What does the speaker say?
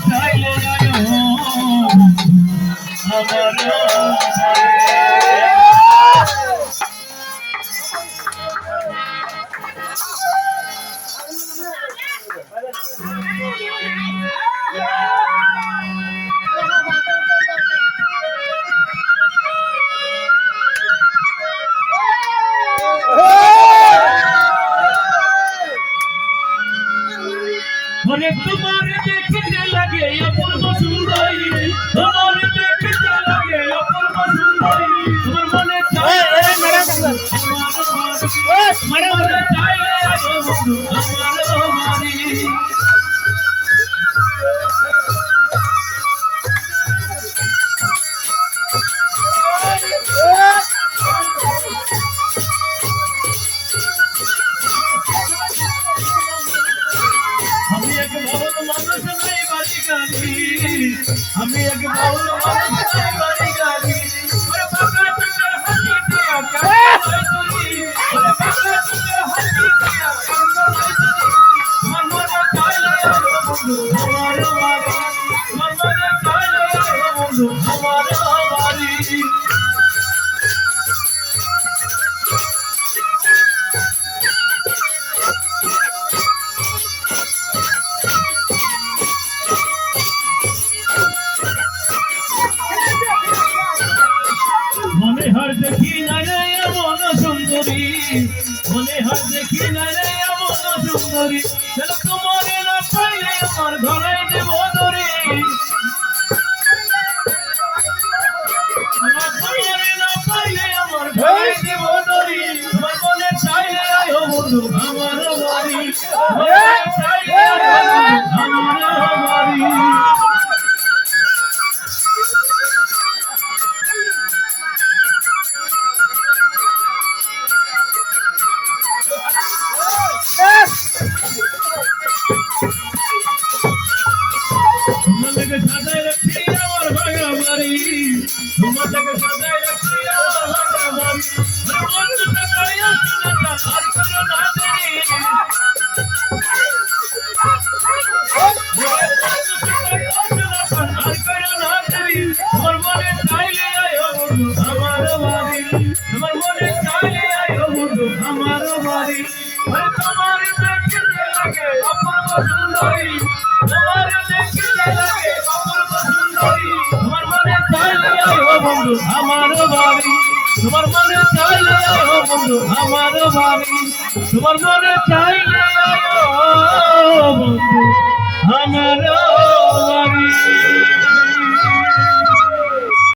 চাইলে আমার তোমার দেখতে লাগে অপূর্ব সুন্দরী, তোমার দেখতে লাগে অপূর্ব সুন্দরী, তোমার মনে চাই মনে চাই আমার বাড়ি। আমি এক বড় মানুষ নাই বাড়ি গাড়ি, আমি এক বড় মানুষ নাই বাড়ি গাড়ি, ওরে পাকা চুকের হাতি দিয়া কান্না তুই, ওরে পাকা চুকের হাতি দিয়া কান্না তুই, আমার মনে চাইলে বন্ধু আমার বাড়ি, আমার মনে চাইলে বন্ধু আমার বাড়ি। মনে হার দেখি না রে এমন সুন্দরী, মনে হার দেখি না রে এমন সুন্দরী, যেন তোমার না পাইলে আমার ঘরে দেব ধরে, তোমার না পাইলে আমার ঘরে দেব ধরে, তোমার মনে চাইলে আয়ো বন্ধু আমার বাড়ি, মনে চাইলে আমার বাড়ি। তোমাকে সাজায় রাখছি আমার ভাঙা বাড়ি, তোমাকে সাজায় রাখছি আমার ভাঙা বাড়ি, বন্ধুটা করে আসুন না আর কোনো না দেরি, তোমার মনে চাইলে আয়ো বন্ধু আমার বাড়ি, তোমার মনে চাইলে আয়ো বন্ধু আমার বাড়ি, তোমার দেখতে লাগে অপূর্ব সুন্দরী, তোমার দেখতে লাগে অপূর্ব সুন্দরী, তোমার মনে চাইলে আয়ো বন্ধু আমার বাড়ি, তোমার মনে চাইলে আয়ো বন্ধু আমার বাড়ি, তোমার মনে চাইলে আয়ো বন্ধু আমার